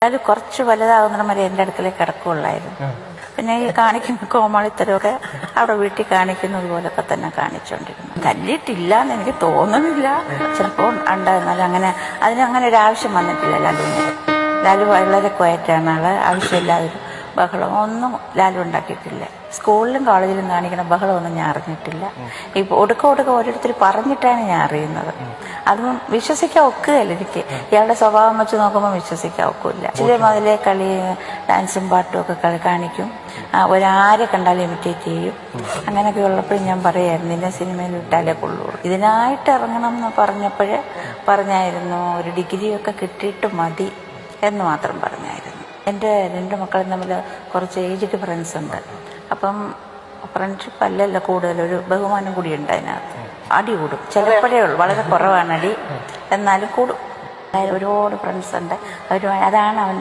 അത് കുറച്ച് വലുതാകുന്ന വരെ എൻ്റെ അടുക്കലേക്ക് കിടക്കുകയുള്ളായിരുന്നു. പിന്നെ ഈ കാണിക്കുന്ന കോമാളിത്തരമൊക്കെ അവിടെ വീട്ടിൽ കാണിക്കുന്നത് പോലൊക്കെ തന്നെ കാണിച്ചുകൊണ്ടിരുന്നു. തല്ലിയിട്ടില്ല എന്ന് എനിക്ക് തോന്നുന്നില്ല. ചിലപ്പോൾ ഉണ്ടായിരുന്നാലും അങ്ങനെ അതിനങ്ങനെ ഒരു ആവശ്യം വന്നിട്ടില്ല ലാലുവിന്. ലാലു വളരെ ക്വയറ്റാണ് ആള്. ആവശ്യമില്ലാതൊരു ബഹളം ഒന്നും ലാലു ഉണ്ടാക്കിയിട്ടില്ല. സ്കൂളിലും കോളേജിലും കാണിക്കുന്ന ബഹളമൊന്നും ഞാൻ അറിഞ്ഞിട്ടില്ല. ഇപ്പൊ ഒടുക്ക ഓരോരുത്തർ പറഞ്ഞിട്ടാണ് ഞാൻ അറിയുന്നത്. അതൊന്നും വിശ്വസിക്കാൻ ഒക്കുകയല്ല എനിക്ക്. ഇയാളുടെ സ്വഭാവം വെച്ച് നോക്കുമ്പോൾ വിശ്വസിക്കാൻ ഒക്കില്ല. ചില മുതലേ കളി ഡാൻസും പാട്ടും ഒക്കെ കാണിക്കും. ഒരാരെ കണ്ടാലും ഇമിറ്റേറ്റ് ചെയ്യും. അങ്ങനെയൊക്കെ ഉള്ളപ്പോഴും ഞാൻ പറയായിരുന്നു നിന്നെ സിനിമയിൽ വിട്ടാലേ കൊള്ളുള്ളൂ. ഇതിനായിട്ട് ഇറങ്ങണം എന്ന് പറഞ്ഞായിരുന്നു ഒരു ഡിഗ്രിയൊക്കെ കിട്ടിയിട്ട് മതി എന്ന് മാത്രം പറഞ്ഞായിരുന്നു. എൻ്റെ 2 മക്കളും തമ്മിൽ കുറച്ച് ഏജ് ഡിഫറൻസ് ഉണ്ട്. അപ്പം ഫ്രണ്ട്ഷിപ്പ് അല്ലല്ലോ, കൂടുതലൊരു ബഹുമാനം കൂടി ഉണ്ട് അതിനകത്ത്. അടി കൂടും ചിലപ്പോഴേ ഉള്ളൂ, വളരെ കുറവാണ് അടി, എന്നാലും കൂടും. ഒരുപാട് ഫ്രണ്ട്സ് ഉണ്ട്. അതാണ് അവൻ